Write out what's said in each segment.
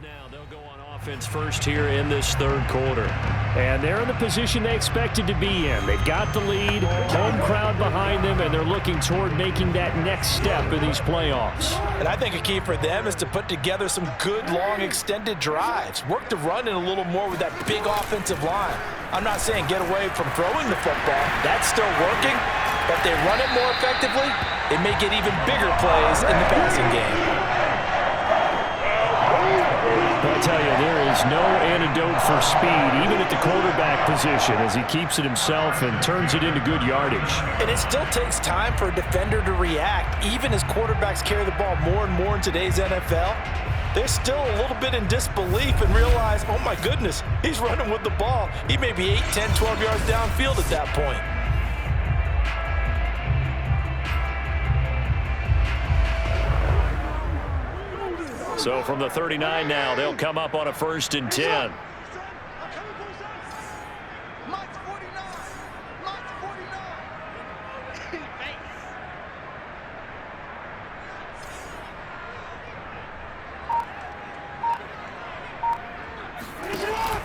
Now they'll go on offense first here in this third quarter. And they're in the position they expected to be in. They've got the lead, home crowd behind them, and they're looking toward making that next step in these playoffs. And I think a key for them is to put together some good, long, extended drives. Work the run in a little more with that big offensive line. I'm not saying get away from throwing the football. That's still working. But if they run it more effectively, they may get even bigger plays in the passing game. I tell you, there is no antidote for speed, even at the quarterback position, as he keeps it himself and turns it into good yardage. And it still takes time for a defender to react, even as quarterbacks carry the ball more and more in today's NFL. They're still a little bit in disbelief and realize, oh my goodness, he's running with the ball. He may be 8, 10, 12 yards downfield at that point. So from the 39 now, they'll come up on a 1st and 10.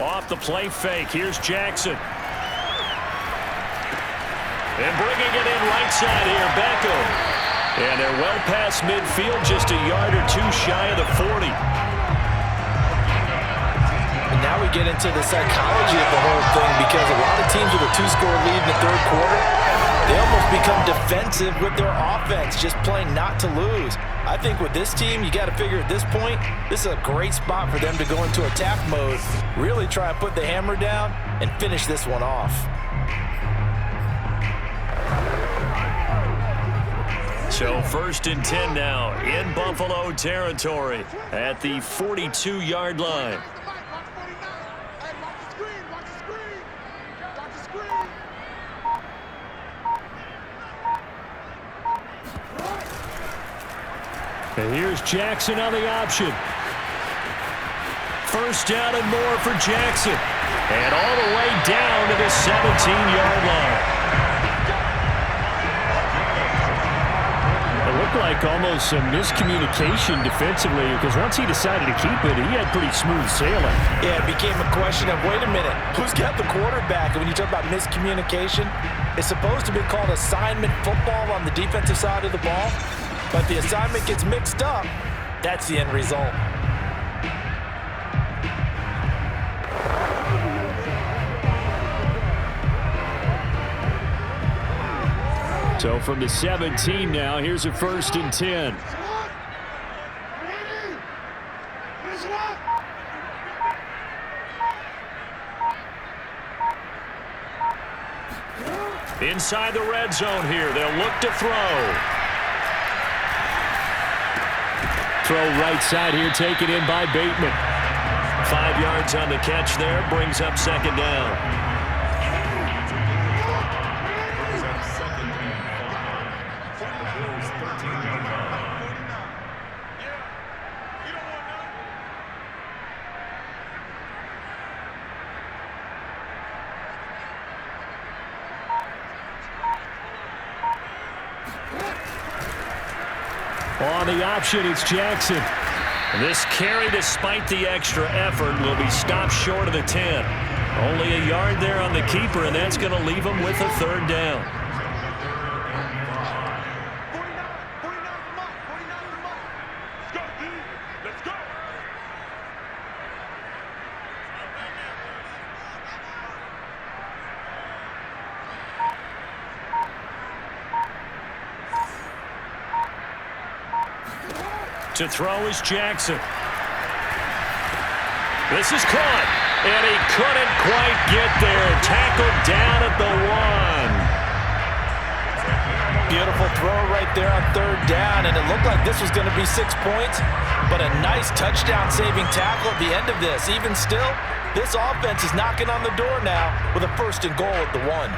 Off the play fake. Here's Jackson. And bringing it in right side here, Beckham. And they're well past midfield, just a yard or two shy of the 40. And now we get into the psychology of the whole thing, because a lot of teams with a 2-score lead in the third quarter, they almost become defensive with their offense, just playing not to lose. I think with this team, you got to figure at this point, this is a great spot for them to go into attack mode, really try and put the hammer down and finish this one off. So 1st and 10 now in Buffalo territory at the 42-yard line. And here's Jackson on the option. 1st down and more for Jackson. And all the way down to the 17-yard line. Like almost some miscommunication defensively, because once he decided to keep it, he had pretty smooth sailing. Yeah, it became a question of, wait a minute, who's got the quarterback? And when you talk about miscommunication, it's supposed to be called assignment football on the defensive side of the ball, but the assignment gets mixed up. That's the end result. So from the 17 now, here's a 1st and 10. Inside the red zone here, they'll look to throw. Throw right side here, taken in by Bateman. 5 yards on the catch there, brings up 2nd down. On the option, it's Jackson. This carry, despite the extra effort, will be stopped short of the 10. Only a yard there on the keeper, and that's going to leave him with a 3rd down. To throw is Jackson. This is caught, and he couldn't quite get there. Tackled down at the 1. Beautiful throw right there on 3rd down, and it looked like this was going to be 6 points, but a nice touchdown-saving tackle at the end of this. Even still, this offense is knocking on the door now with a 1st and goal at the 1.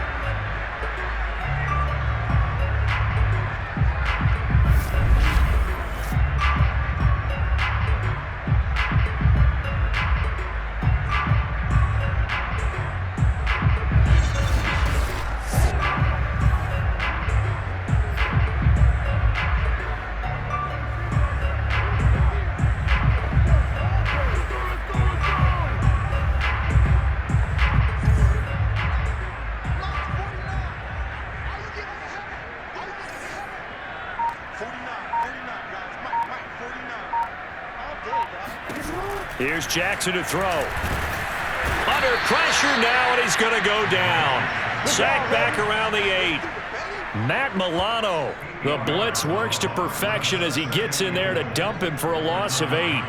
Here's Jackson to throw. Under pressure now, and he's going to go down. Sacked back around the 8. Matt Milano, the blitz works to perfection as he gets in there to dump him for a loss of 8.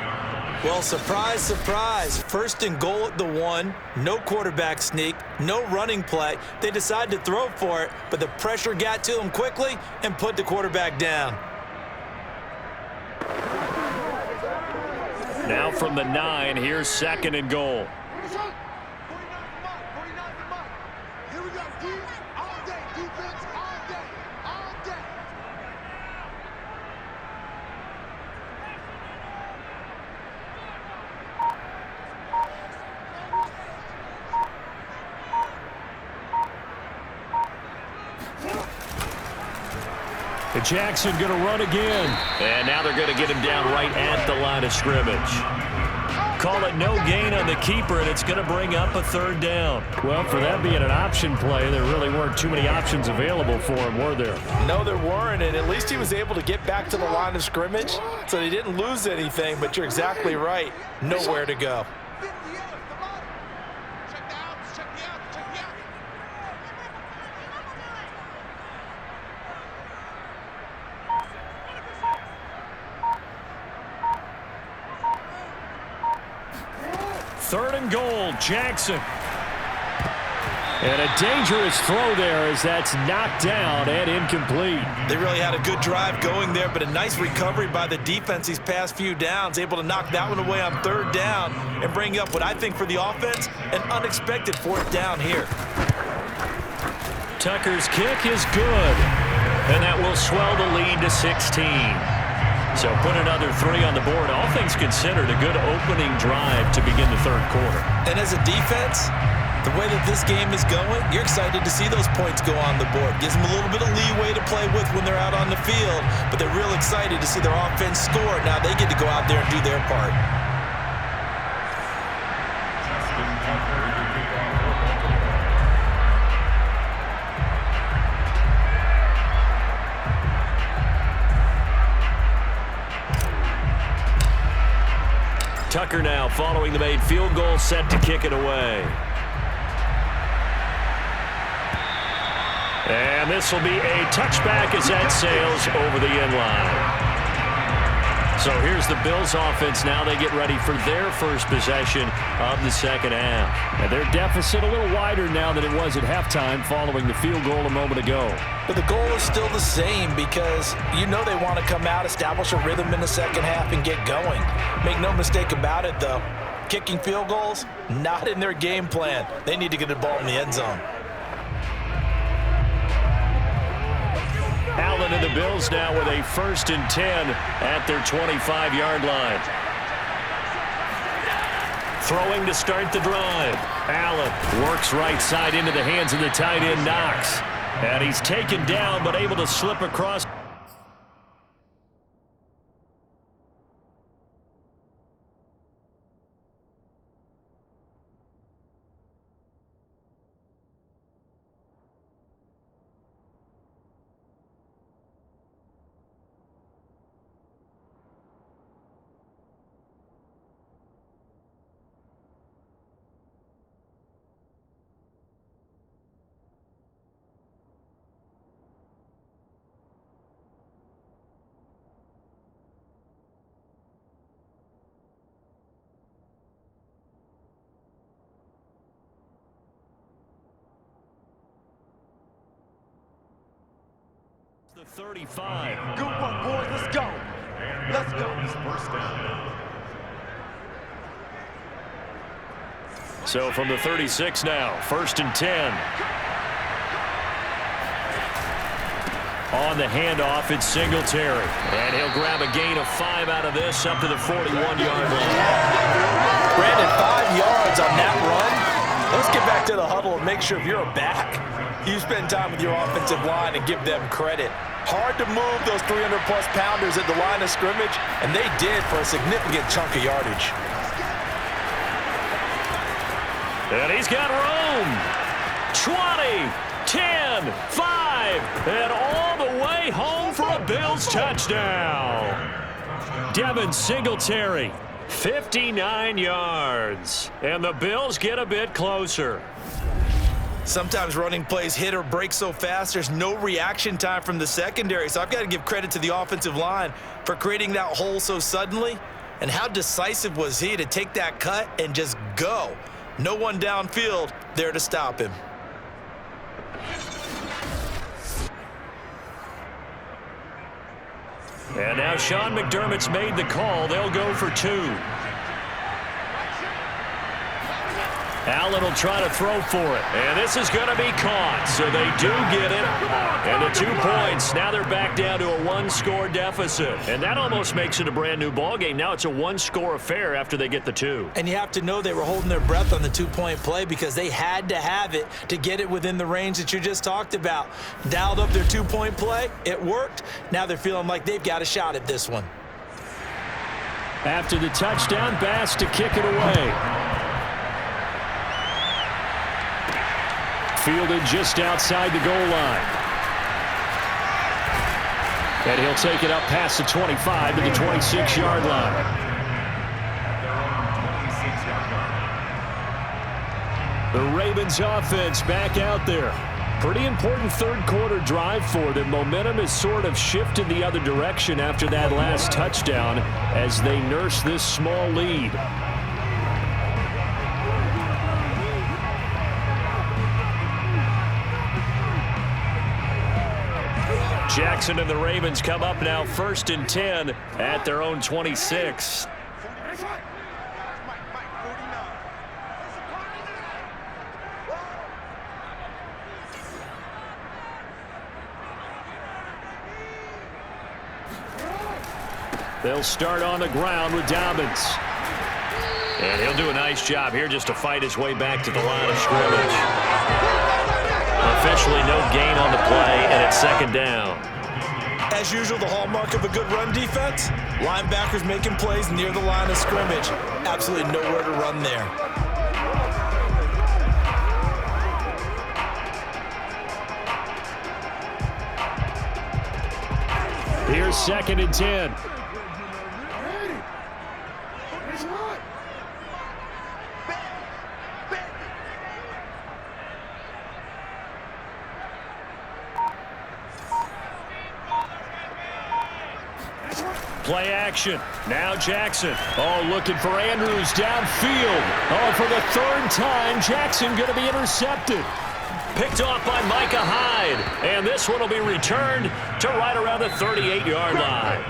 Well, surprise, surprise. First and goal at the 1. No quarterback sneak. No running play. They decided to throw for it, but the pressure got to them quickly and put the quarterback down. Now from the 9, here's 2nd and goal. Jackson going to run again. And now they're going to get him down right at the line of scrimmage. Call it no gain on the keeper, and it's going to bring up a 3rd down. Well, for that being an option play, there really weren't too many options available for him, were there? No, there weren't, and at least he was able to get back to the line of scrimmage, so he didn't lose anything, but you're exactly right. Nowhere to go. Third and goal, Jackson. And a dangerous throw there as that's knocked down and incomplete. They really had a good drive going there, but a nice recovery by the defense these past few downs, able to knock that one away on 3rd down and bring up what I think for the offense, an unexpected 4th down here. Tucker's kick is good, and that will swell the lead to 16. So put another 3 on the board. All things considered, a good opening drive to begin the 3rd quarter. And as a defense, the way that this game is going, you're excited to see those points go on the board. Gives them a little bit of leeway to play with when they're out on the field, but they're real excited to see their offense score. Now they get to go out there and do their part. Tucker now following the made field goal, set to kick it away. And this will be a touchback as that sails over the end line. So here's the Bills offense. Now they get ready for their first possession of the 2nd half. And their deficit a little wider now than it was at halftime following the field goal a moment ago. But the goal is still the same because you know they want to come out, establish a rhythm in the 2nd half, and get going. Make no mistake about it, though. Kicking field goals, not in their game plan. They need to get the ball in the end zone. Allen and the Bills now with a 1st and 10 at their 25-yard line. Throwing to start the drive. Allen works right side into the hands of the tight end, Knox. And he's taken down but able to slip across. The 35. Good one, boys. Let's go. Let's go. First down. So from the 36 now, 1st and 10. On the handoff, it's Singletary. And he'll grab a gain of 5 out of this up to the 41-yard line. Brandon, 5 yards on that run. Let's get back to the huddle and make sure if you're a back, you spend time with your offensive line and give them credit. Hard to move those 300-plus pounders at the line of scrimmage, and they did for a significant chunk of yardage. And he's got room. 20, 10, 5, and all the way home for a Bills touchdown. Devin Singletary, 59 yards. And the Bills get a bit closer. Sometimes running plays hit or break so fast, there's no reaction time from the secondary. So I've got to give credit to the offensive line for creating that hole so suddenly. And how decisive was he to take that cut and just go? No one downfield there to stop him. And now Sean McDermott's made the call. They'll go for 2. Allen will try to throw for it. And this is going to be caught. So they do get it. And the 2 points. Now they're back down to a 1-score deficit. And that almost makes it a brand-new ballgame. Now it's a 1-score affair after they get the 2. And you have to know they were holding their breath on the 2-point play because they had to have it to get it within the range that you just talked about. Dialed up their 2-point play. It worked. Now they're feeling like they've got a shot at this one. After the touchdown, Bass to kick it away. Fielded just outside the goal line. And he'll take it up past the 25 to the 26-yard line. The Ravens offense back out there. Pretty important third-quarter drive for them. Momentum has sort of shifted the other direction after that last touchdown as they nurse this small lead. Jackson and the Ravens come up now 1st and 10 at their own 26. They'll start on the ground with Dobbins. And he'll do a nice job here just to fight his way back to the line of scrimmage. Officially no gain on the play, and it's 2nd down. As usual, the hallmark of a good run defense, linebackers making plays near the line of scrimmage. Absolutely nowhere to run there. Here's 2nd and 10. Play action. Now Jackson. Oh, looking for Andrews downfield. Oh, for the 3rd time, Jackson going to be intercepted. Picked off by Micah Hyde. And this one will be returned to right around the 38-yard line.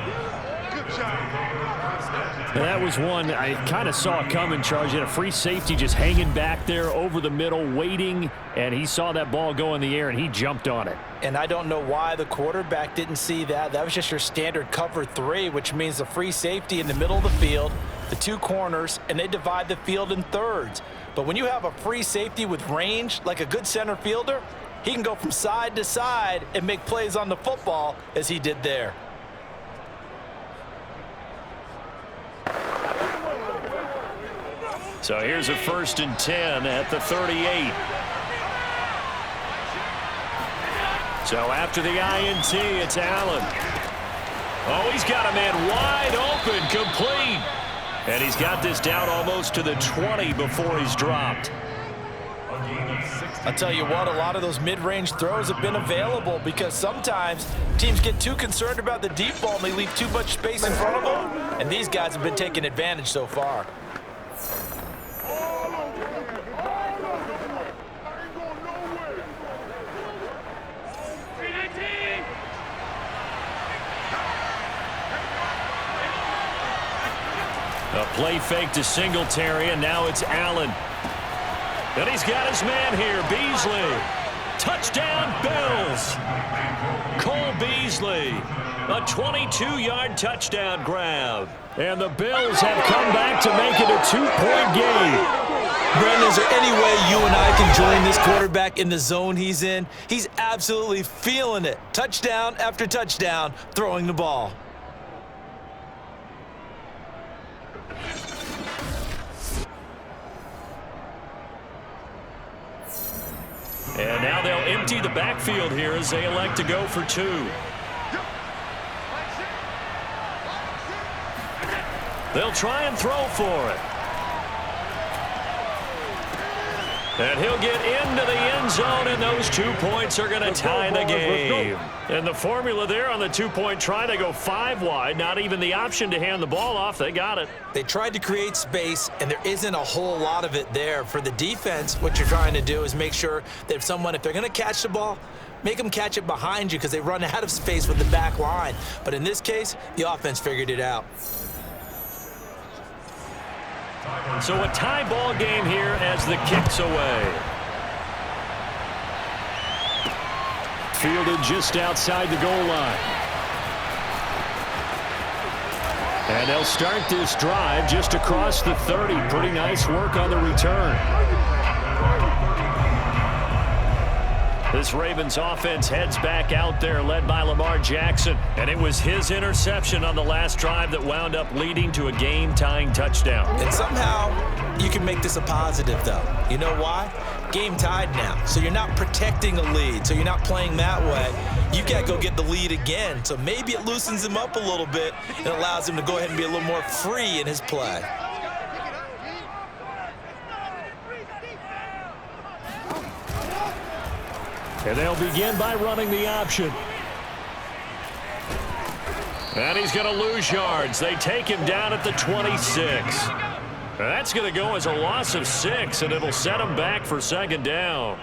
And that was one I kind of saw coming, Charles. You had a free safety just hanging back there over the middle, waiting, and he saw that ball go in the air, and he jumped on it. And I don't know why the quarterback didn't see that. That was just your standard cover 3, which means the free safety in the middle of the field, the 2 corners, and they divide the field in thirds. But when you have a free safety with range, like a good center fielder, he can go from side to side and make plays on the football as he did there. So here's a 1st and 10 at the 38. So after the INT, it's Allen. Oh, he's got a man wide open, complete. And he's got this down almost to the 20 before he's dropped. I'll tell you what, a lot of those mid-range throws have been available because sometimes teams get too concerned about the deep ball and they leave too much space in front of them. And these guys have been taking advantage so far. A play fake to Singletary, and now it's Allen. And he's got his man here, Beasley. Touchdown, Bills. Cole Beasley, a 22-yard touchdown grab. And the Bills have come back to make it a 2-point game. Brandon, is there any way you and I can join this quarterback in the zone he's in? He's absolutely feeling it. Touchdown after touchdown, throwing the ball. And now they'll empty the backfield here as they elect to go for 2. They'll try and throw for it. And he'll get into the end zone, and those 2 points are going to tie the game. And the formula there on the two-point try, they go 5 wide, not even the option to hand the ball off. They got it. They tried to create space, and there isn't a whole lot of it there. For the defense, what you're trying to do is make sure that if they're going to catch the ball, make them catch it behind you because they run out of space with the back line. But in this case, the offense figured it out. So a tie ball game here as the kick's away. Fielded just outside the goal line. And they'll start this drive just across the 30. Pretty nice work on the return. This Ravens offense heads back out there, led by Lamar Jackson. And it was his interception on the last drive that wound up leading to a game-tying touchdown. And somehow, you can make this a positive, though. You know why? Game tied now. So you're not protecting a lead. So you're not playing that way. You got to go get the lead again. So maybe it loosens him up a little bit and allows him to go ahead and be a little more free in his play. And they'll begin by running the option. And he's going to lose yards. They take him down at the 26. That's going to go as a loss of 6, and it'll set him back for second down.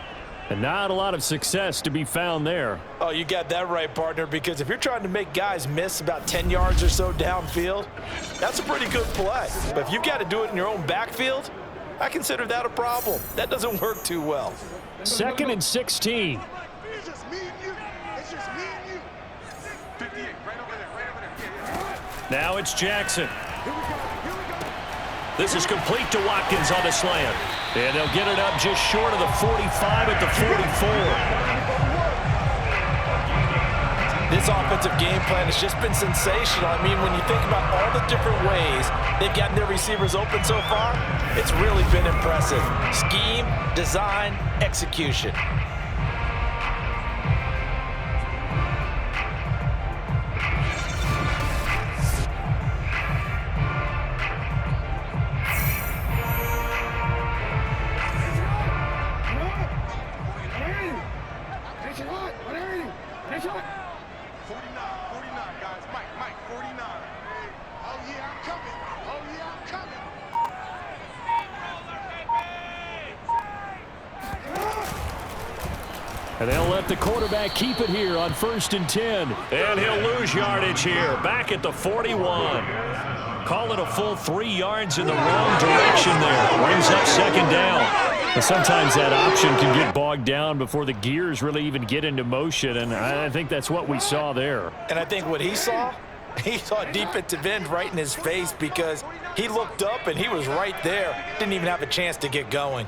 And not a lot of success to be found there. Oh, you got that right, partner, because if you're trying to make guys miss about 10 yards or so downfield, that's a pretty good play. But if you've got to do it in your own backfield, I consider that a problem. That doesn't work too well. 2nd and 16. It's just me and you. It's just me and you. 58, right over there, right over there. Now it's Jackson. This is complete to Watkins on the slant. And they'll get it up just short of the 45 at the 44. This offensive game plan has just been sensational. I mean, when you think about all the different ways they've gotten their receivers open so far, it's really been impressive. Scheme, design, execution. And they'll let the quarterback keep it here on 1st and 10. And he'll lose yardage here, back at the 41. Call it a full 3 yards in the wrong direction there. Brings up second down. And sometimes that option can get bogged down before the gears really even get into motion, and I think that's what we saw there. And I think what he saw a defensive end right in his face because he looked up and he was right there. Didn't even have a chance to get going.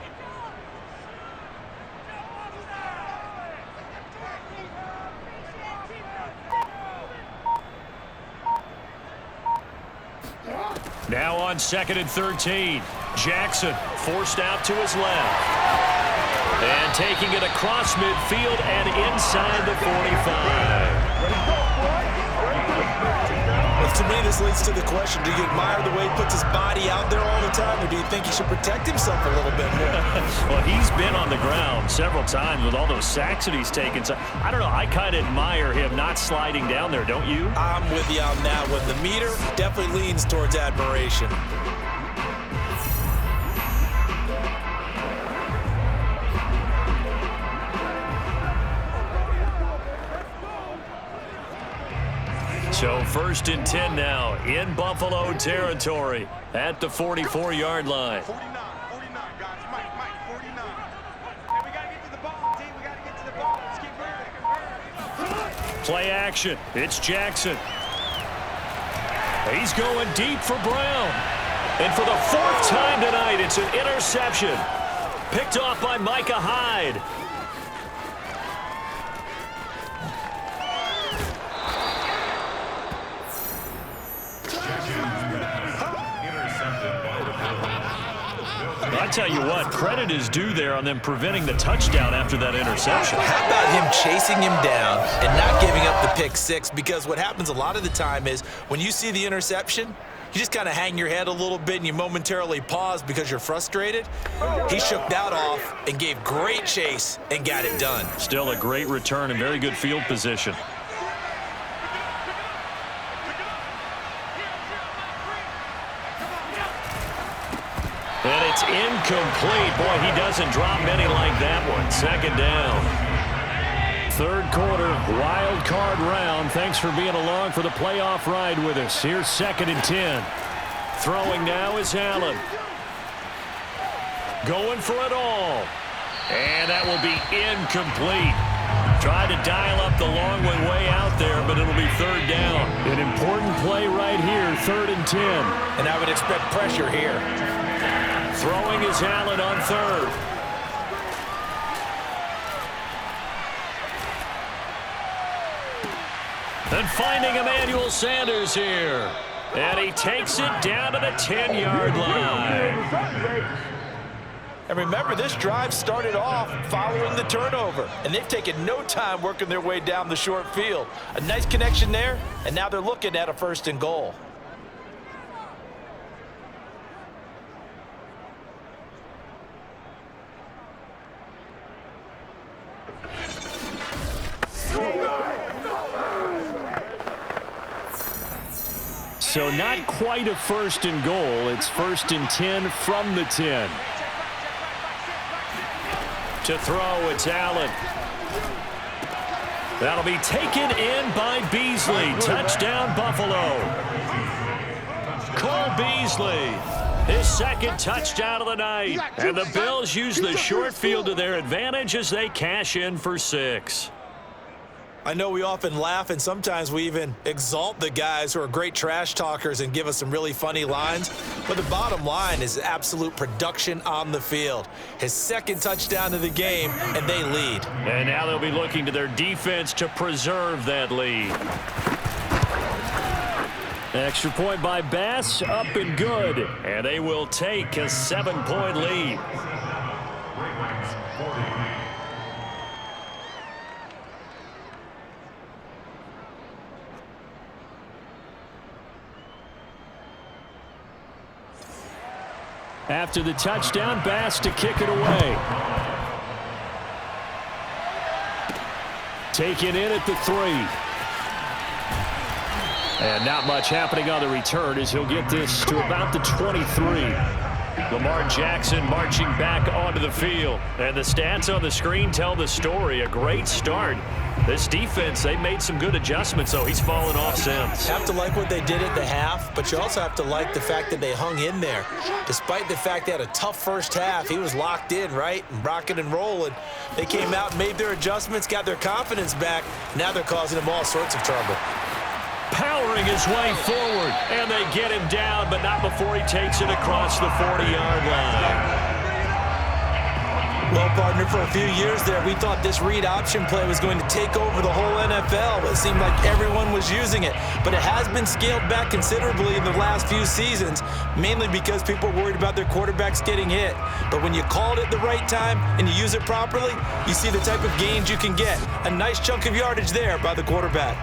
Now on 2nd and 13. Jackson forced out to his left. And taking it across midfield and inside the 45. Well, to me, this leads to the question, do you admire the way he puts his body out there all the time, or do you think he should protect himself a little bit more? Well, he's been on the ground several times with all those sacks that he's taken. So, I don't know, I kind of admire him not sliding down there, don't you? I'm with you on that one. The meter definitely leans towards admiration. So 1st and 10 now in Buffalo territory at the 44-yard line. 49, guys. Mike, 49. Hey, we got to get to the ball, team. We got to get to the ball. Let's keep moving. Play action. It's Jackson. He's going deep for Brown. And for the 4th time tonight, it's an interception. Picked off by Micah Hyde. I tell you what, credit is due there on them preventing the touchdown after that interception. How about him chasing him down and not giving up the pick 6? Because what happens a lot of the time is when you see the interception, you just kind of hang your head a little bit and you momentarily pause because you're frustrated. He shook that off and gave great chase and got it done. Still a great return and very good field position. And it's incomplete. Boy, he doesn't drop many like that one. Second down. Third quarter, wild card round. Thanks for being along for the playoff ride with us. Here's 2nd and 10. Throwing now is Allen. Going for it all. And that will be incomplete. Tried to dial up the long one way out there, but it'll be 3rd down. An important play right here, 3rd and 10. And I would expect pressure here. Throwing is Allen on 3rd. And finding Emmanuel Sanders here. And he takes it down to the 10-yard line. And remember, this drive started off following the turnover. And they've taken no time working their way down the short field. A nice connection there, and now they're looking at a 1st and goal. So not quite a 1st and goal. It's 1st and 10 from the 10. To throw, it's Allen. That'll be taken in by Beasley. Touchdown, Buffalo. Cole Beasley, his 2nd touchdown of the night. And the Bills use the short field to their advantage as they cash in for 6. I know we often laugh and sometimes we even exalt the guys who are great trash talkers and give us some really funny lines. But the bottom line is absolute production on the field. His 2nd touchdown of the game, and they lead. And now they'll be looking to their defense to preserve that lead. Extra point by Bass, up and good. And they will take a 7-point lead. After the touchdown, Bass to kick it away. Taken in at the 3. And not much happening on the return as he'll get this to about the 23. Lamar Jackson marching back onto the field. And the stats on the screen tell the story. A great start. This defense, they made some good adjustments, so he's fallen off since. Have to like what they did at the half, but you also have to like the fact that they hung in there. Despite the fact they had a tough first half, he was locked in, right? And rocking and rolling. They came out, made their adjustments, got their confidence back. Now they're causing him all sorts of trouble. Powering his way forward, and they get him down, but not before he takes it across the 40-yard line. Well, partner, for a few years there, we thought this read option play was going to take over the whole NFL. It seemed like everyone was using it, but it has been scaled back considerably in the last few seasons, mainly because people are worried about their quarterbacks getting hit. But when you call it at the right time and you use it properly, you see the type of gains you can get. A nice chunk of yardage there by the quarterback.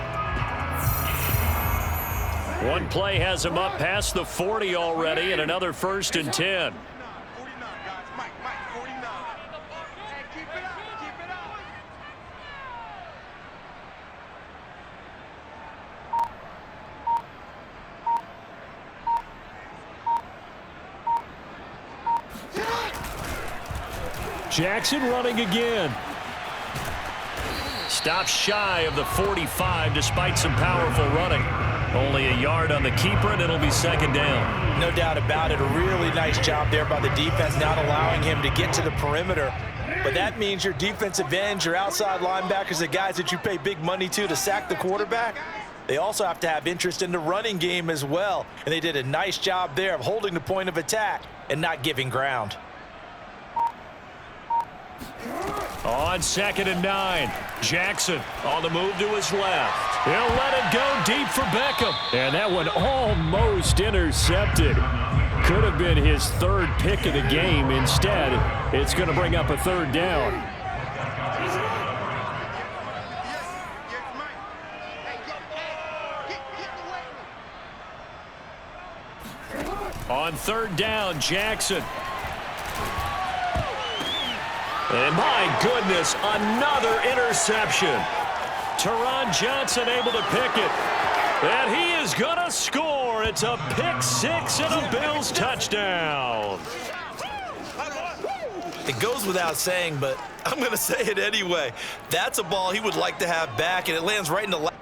One play has him up past the 40 already, and another 1st and 10. 49, guys. Mike, 49. Hey, keep it up, keep it up. Jackson running again. Stops shy of the 45 despite some powerful running. Only a yard on the keeper, and it'll be 2nd down. No doubt about it. A really nice job there by the defense, not allowing him to get to the perimeter. But that means your defensive ends, your outside linebackers, the guys that you pay big money to sack the quarterback, they also have to have interest in the running game as well. And they did a nice job there of holding the point of attack and not giving ground. On 2nd and 9, Jackson on the move to his left. He'll let it go deep for Beckham. And that one almost intercepted. Could have been his 3rd pick of the game. Instead, it's going to bring up a 3rd down. Yes, Mike. Hey, get away. On third down, Jackson. And my goodness, another interception. Teron Johnson able to pick it. And he is going to score. It's a pick six and a Bills touchdown. It goes without saying, but I'm going to say it anyway. That's a ball he would like to have back, and it lands right in the lap.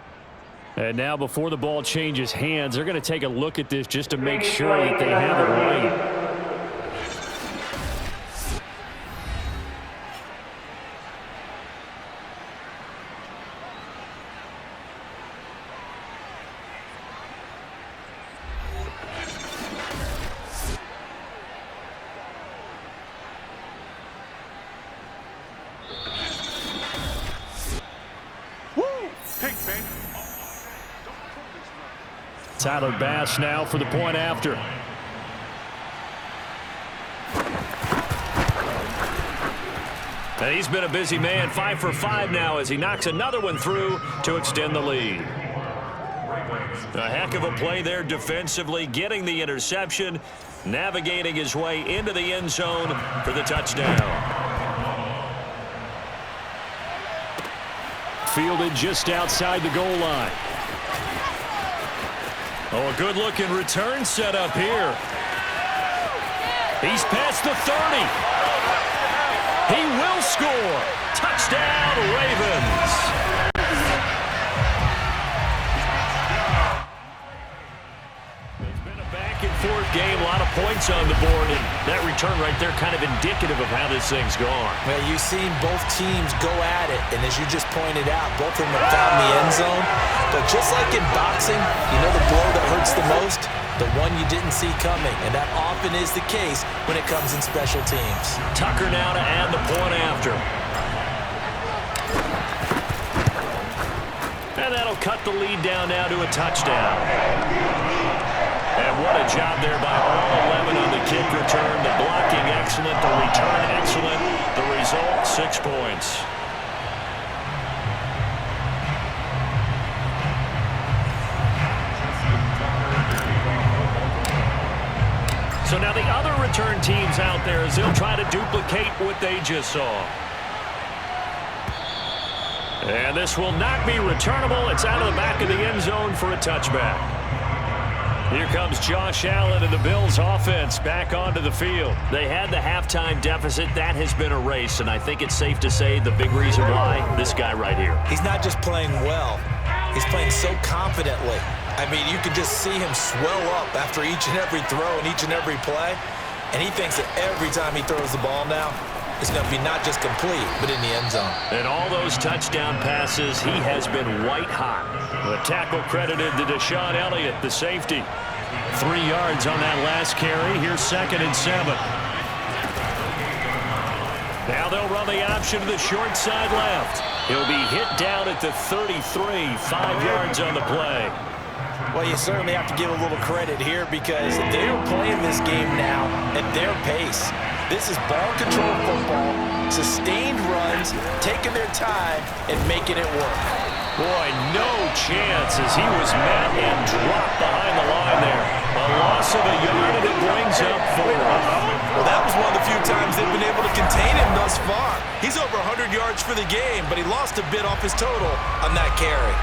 And now before the ball changes hands, they're going to take a look at this just to make sure that they have it right. Tyler Bass now for the point after. And he's been a busy man, 5 for 5 now as he knocks another one through to extend the lead. A heck of a play there defensively, getting the interception, navigating his way into the end zone for the touchdown. Fielded just outside the goal line. Oh, a good-looking return set up here. He's past the 30. He will score. Touchdown, Ravens. It's been a back-and-forth game, a lot of points on the board, and that return right there kind of indicative of how this thing's gone. Well, you've seen both teams go at it, and as you just pointed out, both of them have found the end zone. But just like in boxing, you know the blow that hurts the most? The one you didn't see coming, and that often is the case when it comes in special teams. Tucker now to add the point after. And that'll cut the lead down now to a touchdown. And what a job there by all 11 on the kick return. The blocking excellent, the return excellent. The result, 6 points. So now the other return teams out there as they'll try to duplicate what they just saw. And this will not be returnable. It's out of the back of the end zone for a touchback. Here comes Josh Allen and the Bills offense back onto the field. They had the halftime deficit. That has been erased, and I think it's safe to say the big reason why, this guy right here. He's not just playing well. He's playing so confidently. I mean, you can just see him swell up after each and every throw and each and every play. And he thinks that every time he throws the ball now, it's going to be not just complete, but in the end zone. And all those touchdown passes, he has been white hot. The tackle credited to Deshaun Elliott, the safety. 3 yards on that last carry. Here's 2nd and 7. Now they'll run the option to the short side left. He'll be hit down at the 33, 5 yards on the play. Well, you certainly have to give a little credit here because they're playing this game now at their pace. This is ball control football, sustained runs, taking their time, and making it work. Boy, no chance as he was met and dropped behind the line there. A loss of a yard, and it brings up 4. Well, that was one of the few times they've been able to contain him thus far. He's over 100 yards for the game, but he lost a bit off his total on that carry.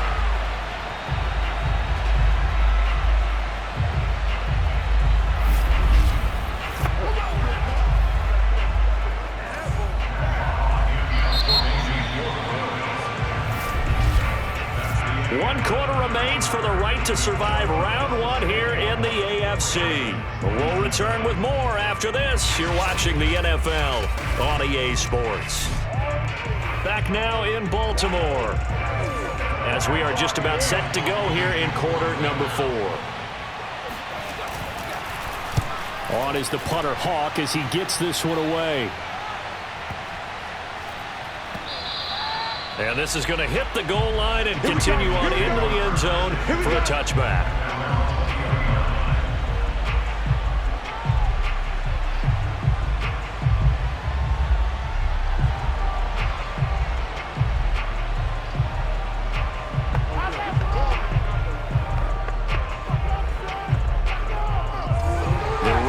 One quarter remains for the right to survive round 1 here in the AFC. We'll return with more after this. You're watching the NFL on EA Sports. Back now in Baltimore as we are just about set to go here in quarter number 4. On is the punter Hawk as he gets this one away. And this is going to hit the goal line and continue on into the end zone for a touchback. The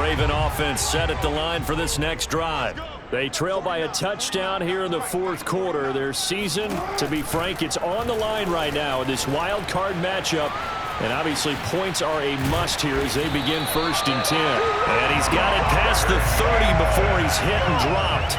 offense set at the line for this next drive. They trail by a touchdown here in the fourth quarter. Their season, to be frank, it's on the line right now in this wild card matchup. And obviously points are a must here as they begin 1st and 10. And he's got it past the 30 before he's hit and dropped.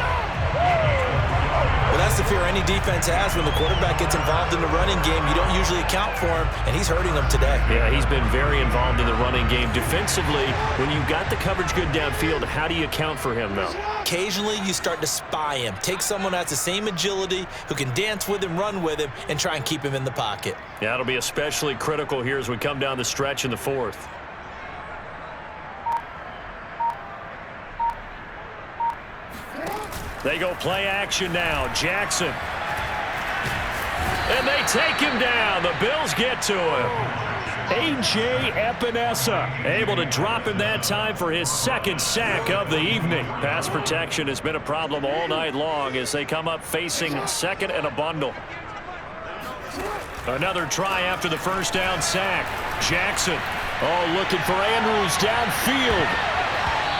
Well, that's the fear any defense has when the quarterback gets involved in the running game. You don't usually account for him, and he's hurting them today. Yeah, he's been very involved in the running game. Defensively, when you got the coverage good downfield, how do you account for him, though? Occasionally, you start to spy him. Take someone who has the same agility, who can dance with him, run with him, and try and keep him in the pocket. Yeah, it'll be especially critical here as we come down the stretch in the fourth. They go play action now. Jackson. And they take him down. The Bills get to him. A.J. Epinesa able to drop him that time for his 2nd sack of the evening. Pass protection has been a problem all night long as they come up facing 2nd and a bundle. Another try after the 1st down sack. Jackson. Oh, looking for Andrews downfield.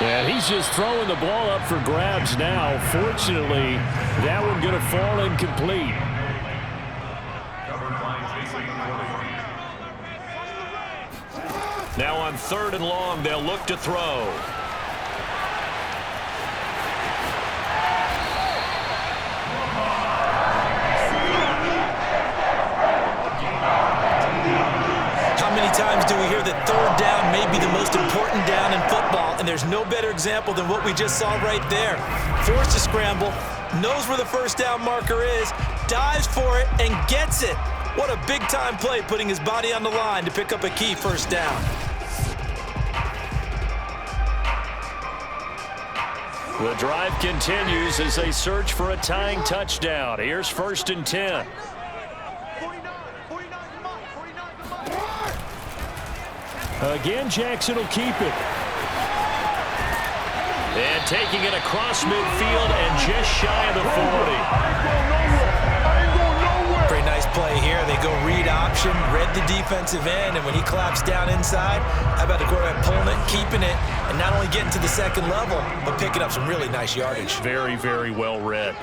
And he's just throwing the ball up for grabs now. Fortunately, that one going to fall incomplete. Now on 3rd and long, they'll look to throw. How many times do we hear that 3rd down may be the most important down in football, and there's no better example than what we just saw right there. Forced to scramble, knows where the 1st down marker is, dives for it, and gets it. What a big-time play, putting his body on the line to pick up a key 1st down. The drive continues as they search for a tying touchdown. Here's 1st and 10. 49 to Mike. Again, Jackson will keep it. And taking it across midfield and just shy of the 40. Pretty nice play here. They go read option, read the defensive end, and when he claps down inside, how about the quarterback pulling it, keeping it, and not only getting to the 2nd level, but picking up some really nice yardage. Very, very well read.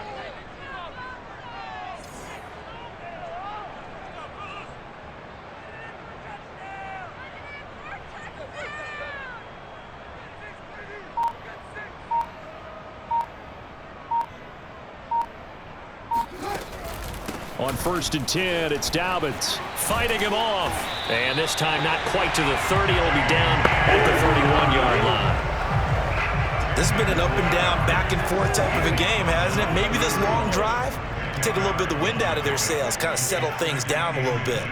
On 1st and 10, it's Dobbins fighting him off. And this time not quite to the 30. He'll be down at the 31-yard line. This has been an up and down, back and forth type of a game, hasn't it? Maybe this long drive can take a little bit of the wind out of their sails, kind of settle things down a little bit.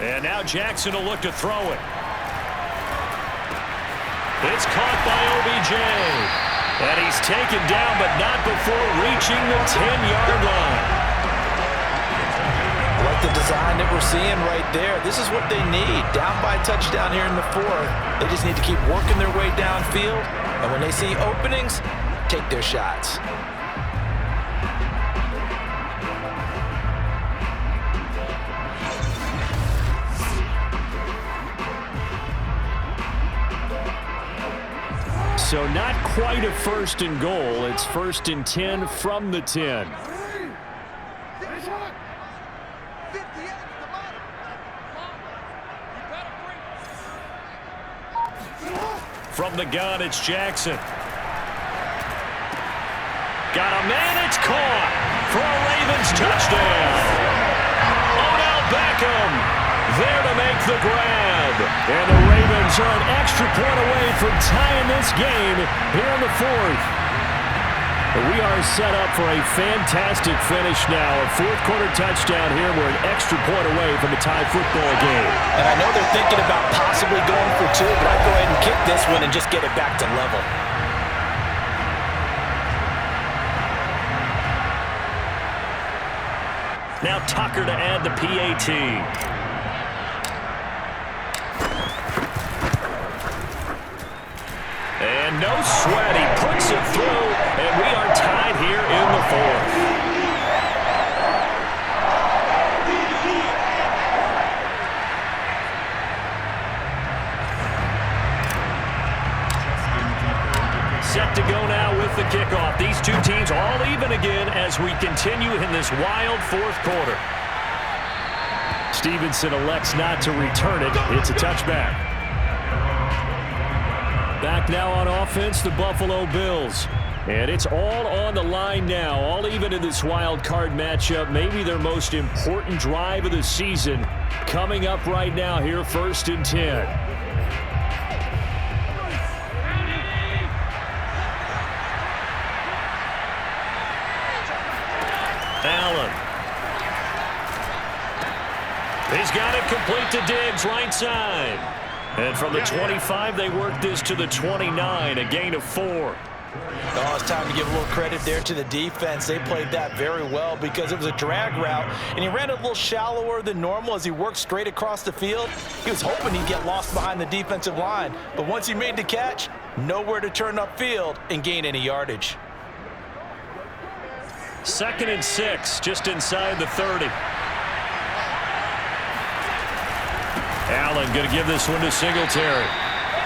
And now Jackson will look to throw it. It's caught by OBJ. And he's taken down, but not before reaching the 10-yard line. I like the design that we're seeing right there. This is what they need. Down by a touchdown here in the 4th. They just need to keep working their way downfield. And when they see openings, take their shots. So not quite a 1st and goal. It's 1st and 10 from the 10. From the gun, it's Jackson. Got a man, it's caught for a Ravens touchdown. Odell Beckham there to make the grab. And the Ravens are an extra point away from tying this game here in the 4th. We are set up for a fantastic finish now. A 4th quarter touchdown here. We're an extra point away from a tie football game. And I know they're thinking about possibly going for 2, but I'd go ahead and kick this one and just get it back to level. Now Tucker to add the PAT. And no sweat, he puts it through, and we are tied here in the 4th. set to go now with the kickoff. These two teams all even again as we continue in this wild fourth quarter. Stevenson elects not to return it. It's a touchback. Back now on offense, the Buffalo Bills. And it's all on the line now, all even in this wild card matchup. Maybe their most important drive of the season coming up right now here, 1st and 10. Allen. He's got it complete to Diggs, right side. And from the 25, they work this to the 29, a gain of 4. Oh, it's time to give a little credit there to the defense. They played that very well because it was a drag route, and he ran it a little shallower than normal as he worked straight across the field. He was hoping he'd get lost behind the defensive line, but once he made the catch, nowhere to turn upfield and gain any yardage. 2nd and 6, just inside the 30. Allen going to give this one to Singletary.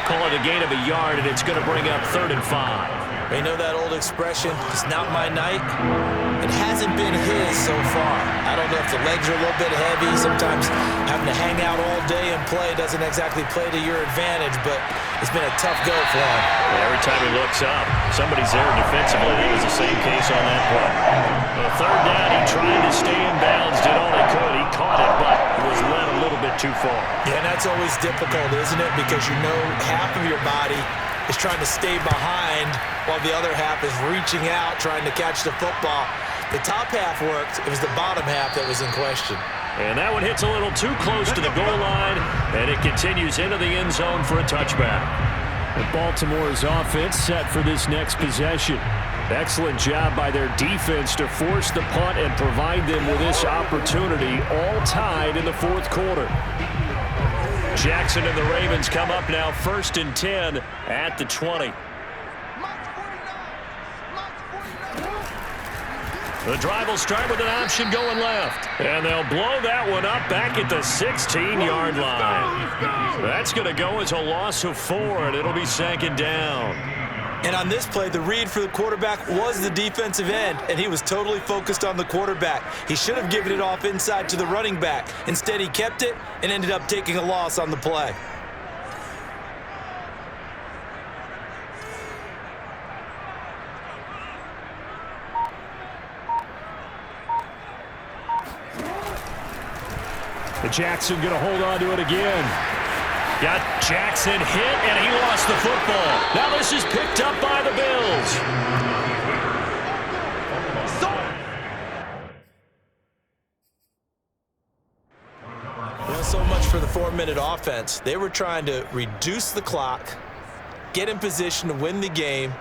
Call it a gain of a yard, and it's going to bring up 3rd and 5. You know that old expression, it's not my night? It hasn't been his so far. I don't know if the legs are a little bit heavy. Sometimes having to hang out all day and play doesn't exactly play to your advantage, but it's been a tough go for him. Every time he looks up, somebody's there defensively. It was the same case on that play. The 3rd down, he tried to stay in bounds, did all he could. He caught it, but it was led a little bit too far. Yeah, and that's always difficult, isn't it? Because you know half of your body is trying to stay behind while the other half is reaching out, trying to catch the football. The top half worked. It was the bottom half that was in question. And that one hits a little too close to the goal line, and it continues into the end zone for a touchback. And Baltimore's offense set for this next possession. Excellent job by their defense to force the punt and provide them with this opportunity, all tied in the 4th quarter. Jackson and the Ravens come up now 1st and 10 at the 20. The drive will start with an option going left. And they'll blow that one up back at the 16-yard line. That's going to go as a loss of 4, and it'll be 2nd down. And on this play, the read for the quarterback was the defensive end, and he was totally focused on the quarterback. He should have given it off inside to the running back. Instead, he kept it and ended up taking a loss on the play. Jackson going to hold on to it again. Got Jackson hit, and he lost the football. Now this is picked up by the Bills. Well, so much for the 4-minute offense. They were trying to reduce the clock, get in position to win the game,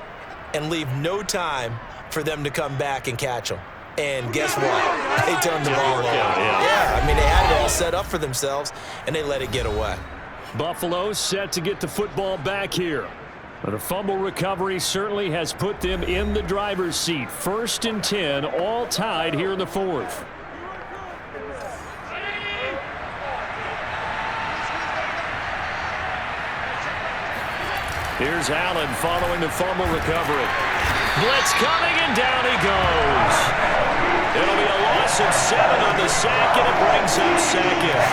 and leave no time for them to come back and catch them. And guess what? They turned the ball over. Yeah, I mean, they had it all set up for themselves, and they let it get away. Buffalo set to get the football back here. But a fumble recovery certainly has put them in the driver's seat. 1st and 10, all tied here in the 4th. Here's Allen following the fumble recovery. Blitz coming, and down he goes. It'll be a loss of 7 on the sack, and it brings up 2nd.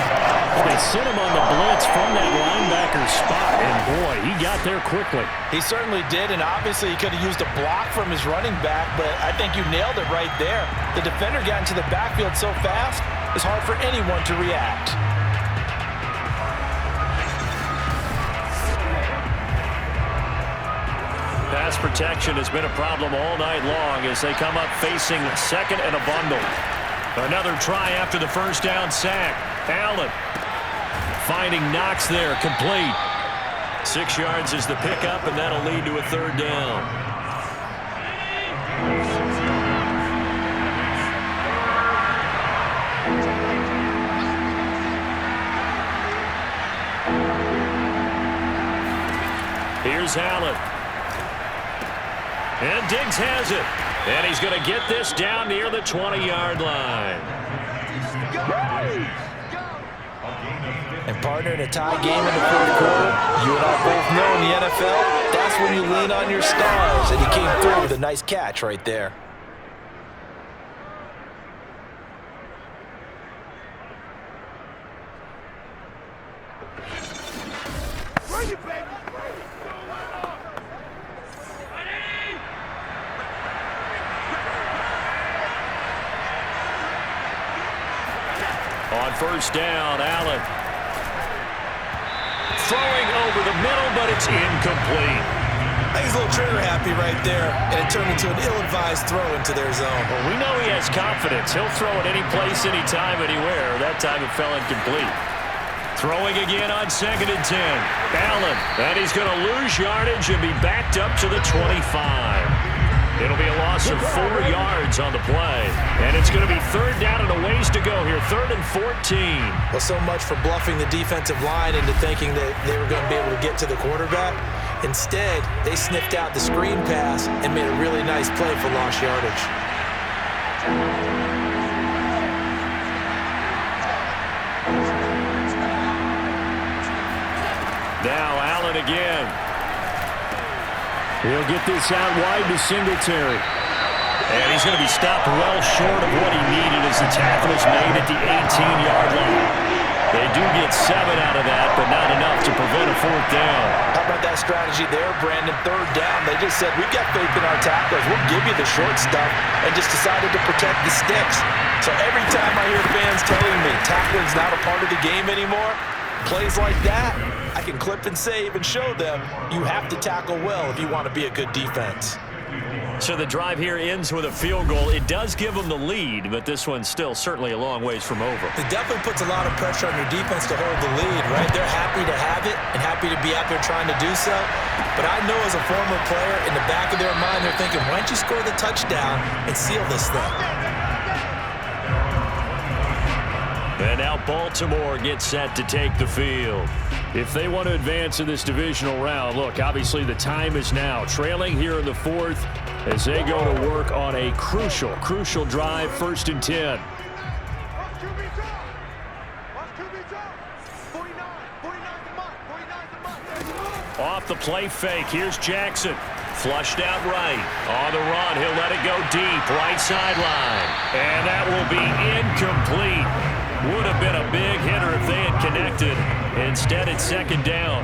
They sent him on the blitz from that linebacker spot, and boy, he got there quickly. He certainly did, and obviously he could have used a block from his running back, but I think you nailed it right there. The defender got into the backfield so fast, it's hard for anyone to react. Pass protection has been a problem all night long as they come up facing 2nd and a bundle. Another try after the 1st down sack. Allen finding Knox there, complete. 6 yards is the pickup, and that'll lead to a 3rd down. Here's Allen. And Diggs has it. And he's going to get this down near the 20-yard line. And partner, in a tie game in the fourth quarter, you and I both know in the NFL, that's when you lean on your stars. And he came through with a nice catch right there. On first down, Allen. Throwing over the middle, but it's incomplete. I think he's a little trigger happy right there, and it turned into an ill-advised throw into their zone. Well, we know he has confidence. He'll throw it any place, anytime, anywhere. That time it fell incomplete. Throwing again on 2nd and 10. Allen, and he's going to lose yardage and be backed up to the 25. It'll be a loss of 4 yards on the play. And it's going to be 3rd down and a ways to go here. 3rd and 14. Well, so much for bluffing the defensive line into thinking that they were going to be able to get to the quarterback. Instead, they sniffed out the screen pass and made a really nice play for lost yardage. Now Allen again. He'll get this out wide to Singletary. And he's going to be stopped well short of what he needed as the tackle is made at the 18-yard line. They do get 7 out of that, but not enough to prevent a 4th down. How about that strategy there, Brandon? 3rd down, they just said, we've got faith in our tacklers. We'll give you the short stuff, and just decided to protect the sticks. So every time I hear fans telling me tackling's not a part of the game anymore, plays like that, I can clip and save and show them you have to tackle well if you want to be a good defense. So the drive here ends with a field goal. It does give them the lead, but this one's still certainly a long ways from over. It definitely puts a lot of pressure on your defense to hold the lead, right? They're happy to have it and happy to be out there trying to do so. But I know as a former player, in the back of their mind, they're thinking, why don't you score the touchdown and seal this thing? And now Baltimore gets set to take the field. If they want to advance in this divisional round, look, obviously the time is now. Trailing here in the 4th as they go to work on a crucial drive, 1st and 10. Off the play fake, here's Jackson. Flushed out right. On the run, he'll let it go deep, right sideline. And that will be incomplete. Would have been a big hitter if they had connected. Instead, it's 2nd down.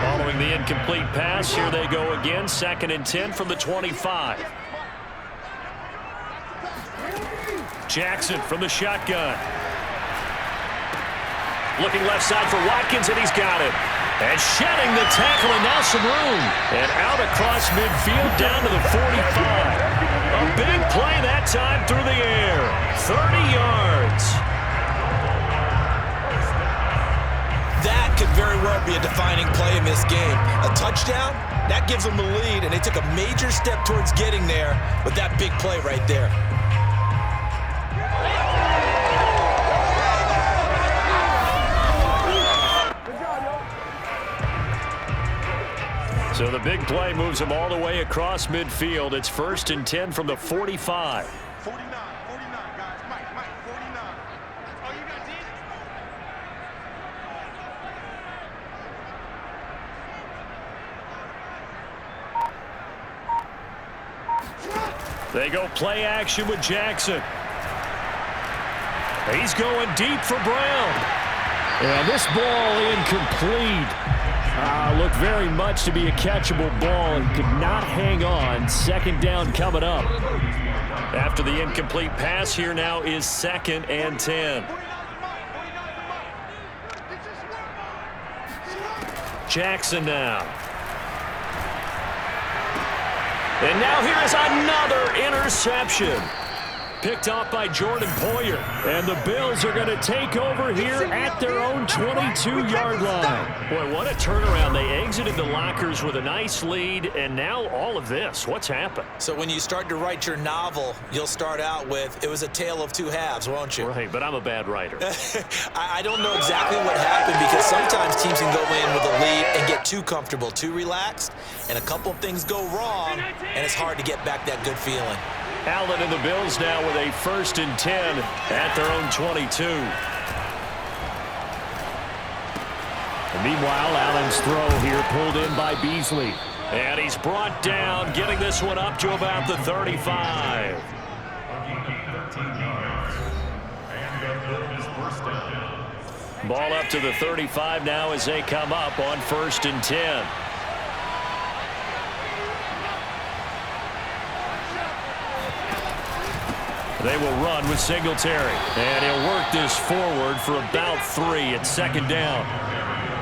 Following the incomplete pass, here they go again. 2nd and 10 from the 25. Jackson from the shotgun. Looking left side for Watkins, and he's got it. And shedding the tackle, and now some room. And out across midfield, down to the 45. A big play that time through the air. 30 yards. That could very well be a defining play in this game. A touchdown, that gives them the lead, and they took a major step towards getting there with that big play right there. So the big play moves them all the way across midfield. It's 1st and 10 from the 45. 49, guys. Mike, 49. Oh, you got it? They go play action with Jackson. He's going deep for Brown. And this ball incomplete. Looked very much to be a catchable ball and could not hang on. 2nd down coming up. After the incomplete pass, here now is 2nd and 10. Jackson now. And now here is another interception. Picked off by Jordan Poyer. And the Bills are going to take over here at their own 22-yard line. Boy, what a turnaround. They exited the lockers with a nice lead, and now all of this. What's happened? So when you start to write your novel, you'll start out with, it was a tale of 2 halves, won't you? Right, but I'm a bad writer. I don't know exactly what happened, because sometimes teams can go in with a lead and get too comfortable, too relaxed, and a couple of things go wrong, and it's hard to get back that good feeling. Allen and the Bills now with a 1st and 10 at their own 22. Meanwhile, Allen's throw here pulled in by Beasley. And he's brought down, getting this one up to about the 35. Ball up to the 35 now as they come up on 1st and 10. They will run with Singletary. And he'll work this forward for about 3 at 2nd down.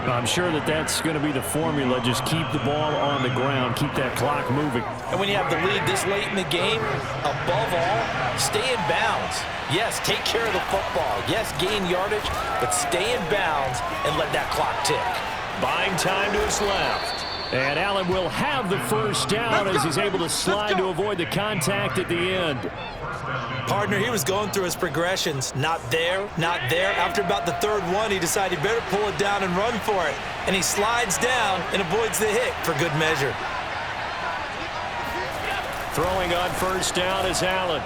I'm sure that's going to be the formula. Just keep the ball on the ground. Keep that clock moving. And when you have the lead this late in the game, above all, stay in bounds. Yes, take care of the football. Yes, gain yardage, but stay in bounds and let that clock tick. Buying time to his left. And Allen will have the 1st down as he's able to slide to avoid the contact at the end. Partner, he was going through his progressions. Not there, not there. After about the 3rd one, he decided he better pull it down and run for it. And he slides down and avoids the hit for good measure. Throwing on 1st down is Allen.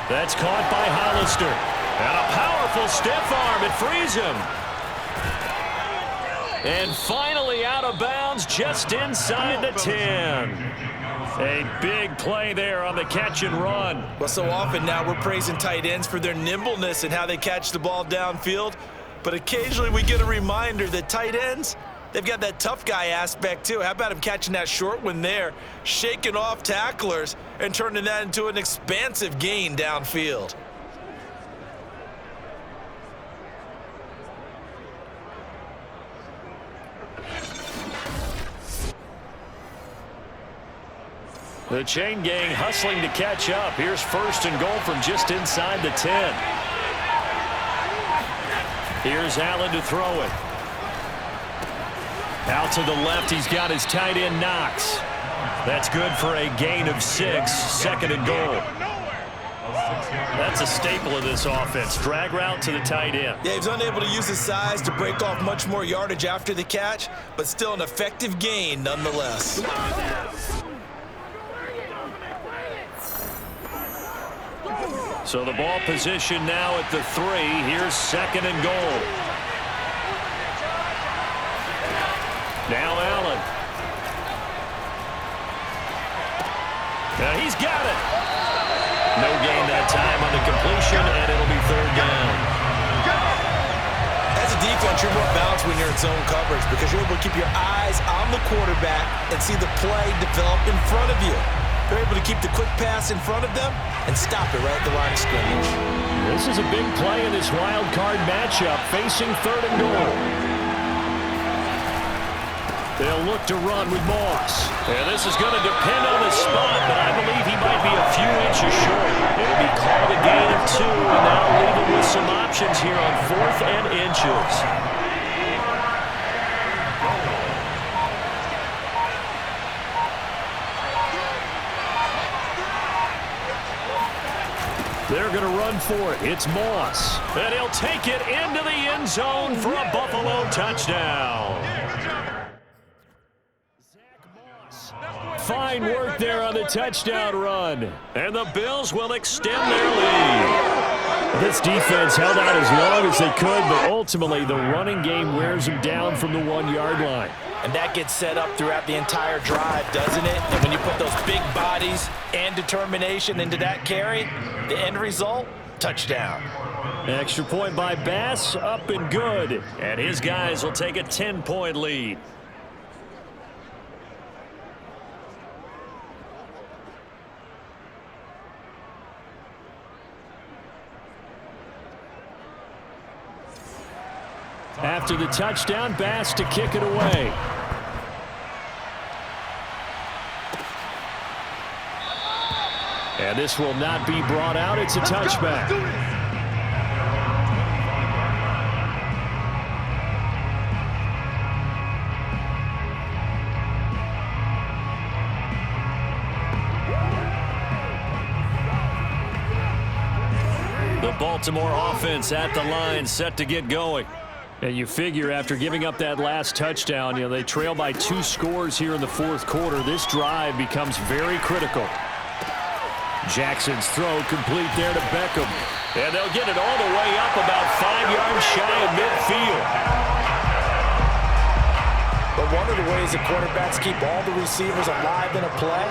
That's caught by Hollister. And a powerful stiff arm. It frees him. And finally out of bounds just inside the 10. A big play there on the catch and run. Well, so often now we're praising tight ends for their nimbleness and how they catch the ball downfield. But occasionally we get a reminder that tight ends, they've got that tough guy aspect too. How about him catching that short one there, shaking off tacklers, and turning that into an expansive gain downfield. The chain gang hustling to catch up. Here's 1st and goal from just inside the 10. Here's Allen to throw it. Out to the left, he's got his tight end Knox. That's good for a gain of 6, 2nd and goal. That's a staple of this offense. Drag route to the tight end. Yeah, he's unable to use his size to break off much more yardage after the catch, but still an effective gain nonetheless. So the ball position now at the 3. Here's 2nd and goal. Now Allen. Now he's got it. No gain that time on the completion, and it'll be 3rd down. As a defense, you're more balanced when you're in zone coverage because you're able to keep your eyes on the quarterback and see the play develop in front of you. They're able to keep the quick pass in front of them and stop it right at the line of scrimmage. This is a big play in this wild card matchup, facing 3rd and goal. They'll look to run with Moss. And this is going to depend on the spot, but I believe he might be a few inches short. It'll be called a gain of 2, and that'll leave him with some options here on 4th and inches. They're going to run for it. It's Moss. And he'll take it into the end zone for a Buffalo touchdown. Fine work there on the touchdown run. And the Bills will extend their lead. This defense held out as long as they could, but ultimately the running game wears them down from the 1-yard line. And that gets set up throughout the entire drive, doesn't it? And when you put those big bodies and determination into that carry, the end result, touchdown. Extra point by Bass, up and good. And his guys will take a 10-point lead. After the touchdown, Bass to kick it away. And this will not be brought out. It's a touchback. The Baltimore offense at the line, set to get going. And you figure after giving up that last touchdown, they trail by 2 scores here in the 4th quarter. This drive becomes very critical. Jackson's throw complete there to Beckham. And they'll get it all the way up about 5 yards shy of midfield. But one of the ways the quarterbacks keep all the receivers alive in a play,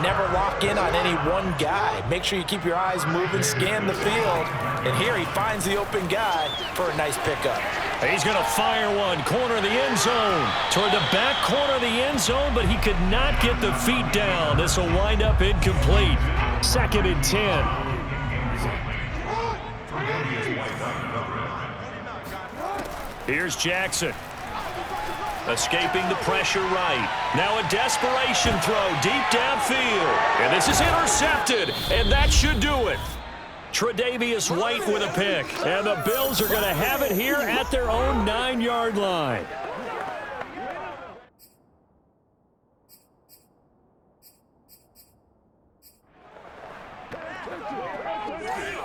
never lock in on any one guy. Make sure you keep your eyes moving, scan the field, and here he finds the open guy for a nice pickup. He's going to fire one, corner of the end zone, toward the back corner of the end zone, but he could not get the feet down. This will wind up incomplete. 2nd and 10. Here's Jackson. Escaping the pressure right. Now a desperation throw deep downfield. And this is intercepted, and that should do it. Tre'Davious White with a pick. And the Bills are going to have it here at their own 9-yard line.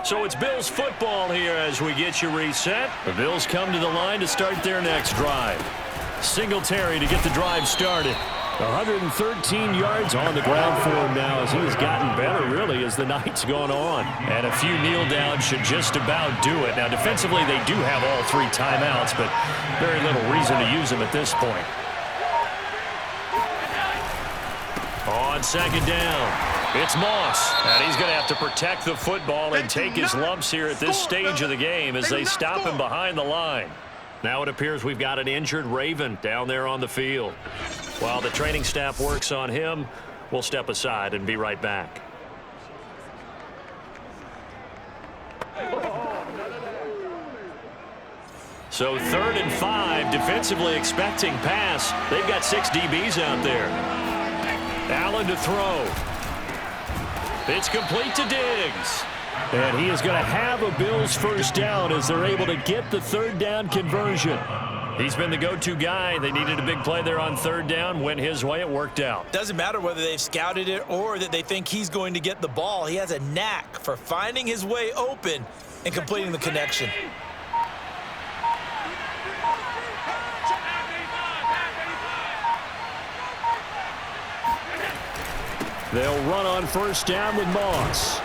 So it's Bills football here as we get you reset. The Bills come to the line to start their next drive. Singletary to get the drive started. 113 yards on the ground for him now as he has gotten better, really, as the night's gone on. And a few kneel downs should just about do it. Now, defensively, they do have all 3 timeouts, but very little reason to use them at this point. On 2nd down. It's Moss, and he's going to have to protect the football and take his lumps here at this stage of the game as they stop him behind the line. Now it appears we've got an injured Raven down there on the field. While the training staff works on him, we'll step aside and be right back. So 3rd and 5, defensively expecting pass. They've got 6 DBs out there. Allen to throw. It's complete to Diggs. And he is going to have a Bills first down as they're able to get the 3rd down conversion. He's been the go-to guy. They needed a big play there on 3rd down. Went his way. It worked out. Doesn't matter whether they've scouted it or that they think he's going to get the ball. He has a knack for finding his way open and completing the connection. They'll run on 1st down with Moss.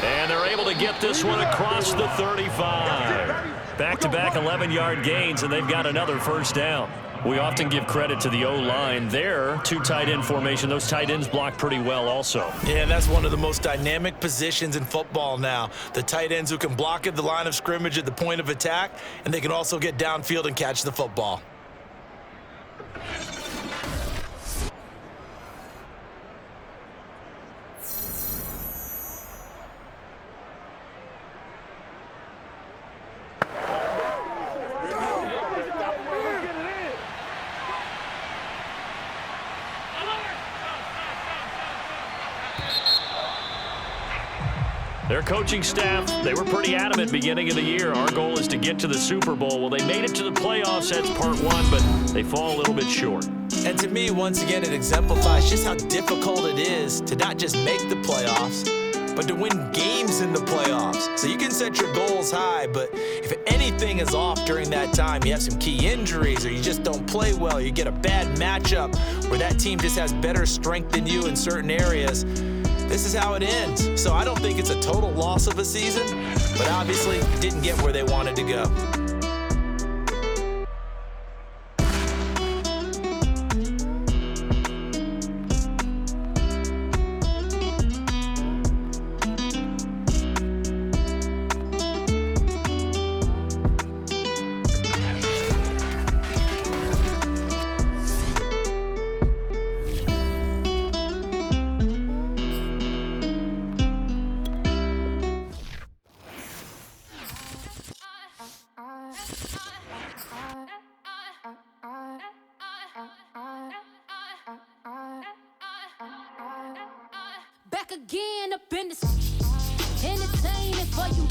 And they're able to get this one across the 35. Back-to-back 11-yard gains, and they've got another 1st down. We often give credit to the O-line there. 2 tight end formation. Those tight ends block pretty well also. Yeah, and that's one of the most dynamic positions in football now. The tight ends who can block at the line of scrimmage at the point of attack, and they can also get downfield and catch the football. Their coaching staff, they were pretty adamant beginning of the year. Our goal is to get to the Super Bowl. Well, they made it to the playoffs. That's part 1, but they fall a little bit short. And to me, once again, it exemplifies just how difficult it is to not just make the playoffs, but to win games in the playoffs. So you can set your goals high, but if anything is off during that time, you have some key injuries or you just don't play well, you get a bad matchup where that team just has better strength than you in certain areas, this is how it ends. So I don't think it's a total loss of a season, but obviously didn't get where they wanted to go. Back again up in this entertainment for you.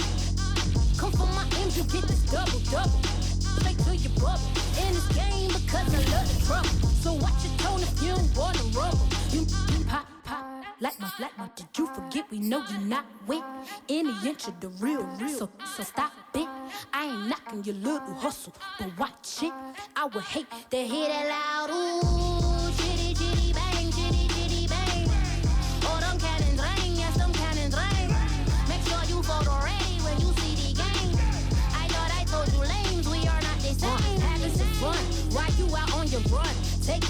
Come for my M's, you get this double-double. Straight to your bubble. In this game because I love the trouble. So watch your tone if you don't wanna rumble. You pop, like my did you forget we know you not with any inch of the real. So stop it. I ain't knocking your little hustle, but watch it. I would hate to hear that loud ooh, chitty chitty bang, chitty chitty bang. Oh, them cannons ring, yes, them cannons ring. Make sure you photo ready when you see the game. I thought I told you lames, we are not the same. Having some fun while you out on your run. Take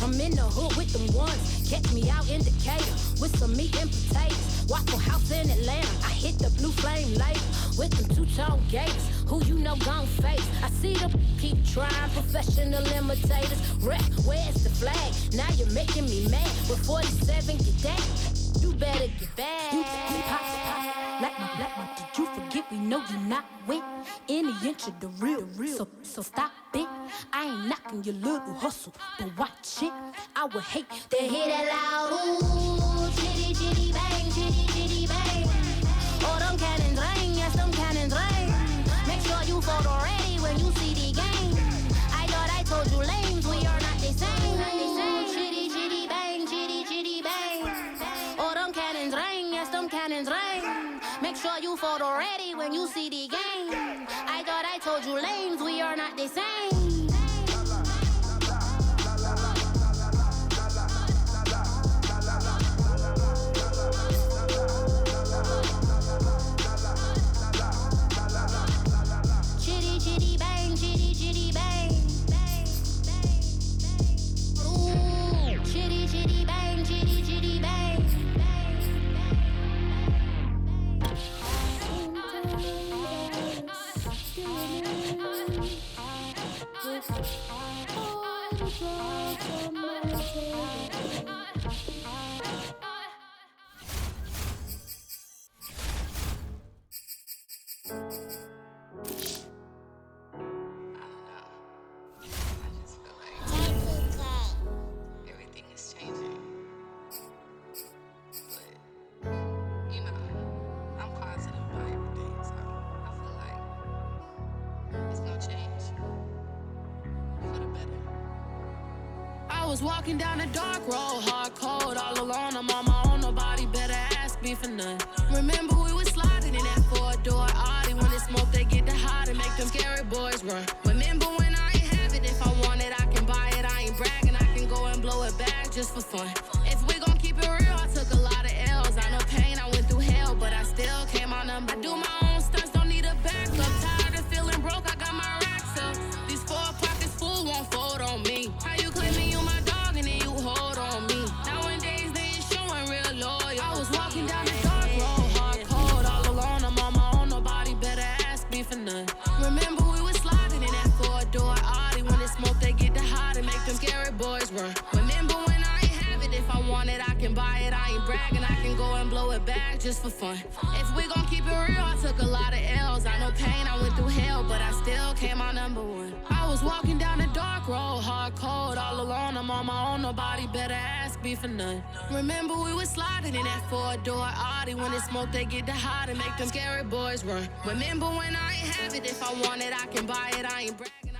I'm in the hood with them ones. Catch me out in Decatur with some meat and potatoes. Waffle House in Atlanta. I hit the blue flame later with them two-tone gators. Who you know gon' face? I see them keep trying. Professional imitators. Rep, where's the flag? Now you're making me mad. With 47, get that. You better get back. You pop, like my black one. Did you forget we know you not with any inch of the real. So stop it. I ain't knocking your little hustle, but watch it. I would hate to hear that loud. Ooh, chitty chitty bang, chitty chitty bang. Oh, them cannons ring, yes, them cannons ring. Make sure you photo ready when you see the game. I thought I told you lames, we are not the same. Chitty chitty bang, chitty chitty bang. Oh, them cannons ring, yes, them cannons ring. Make sure you photo ready when you see the game. I thought I told you lames, we are not the same. Chitty chitty bang, chitty chitty bang. Ooh, chitty chitty bang, chitty chitty bang. Everything is changing. But, you know, I'm positive about everything, so I feel like it's gonna change for the better. I was walking down a dark road, hard cold, all alone. I'm on my own, nobody better ask me for none. Remember we was sliding in that four-door Audi. When it's smoke, they get the hot and make them scary boys run. Remember when I ain't have it, if I want it, I can buy it. I ain't bragging, I can go and blow it back just for fun. If we gon' keep it real, I took a lot of L's. I know pain, I went through hell, but I still came out number. I do my own stunts, don't need a backup. Tired of feeling broke, I got my racks up. These 4 pockets full won't fold on me. How you claiming you my dog and then you hold on me? Nowadays they ain't showing real loyal. I was walking down the dark road, hard cold, all alone. I'm on my own, nobody better ask me for none. Remember we was sliding in that four-door Audi. When it's smoke, they get the hot and make them scary boys run. Remember when I ain't have it, if I want it, I can buy it. I ain't bragging, I can go and blow it back just for fun. If we gon' keep it real, I took a lot of L's. I know pain, I went through hell, but I still came out number one. I was walking down a dark road, hard cold, all alone. I'm on my own, nobody better ask me for none. Remember we was sliding in that four-door Audi. When it's smoke, they get the hot and make them scary boys run. Remember when I ain't have it, if I want it, I can buy it. I ain't bragging.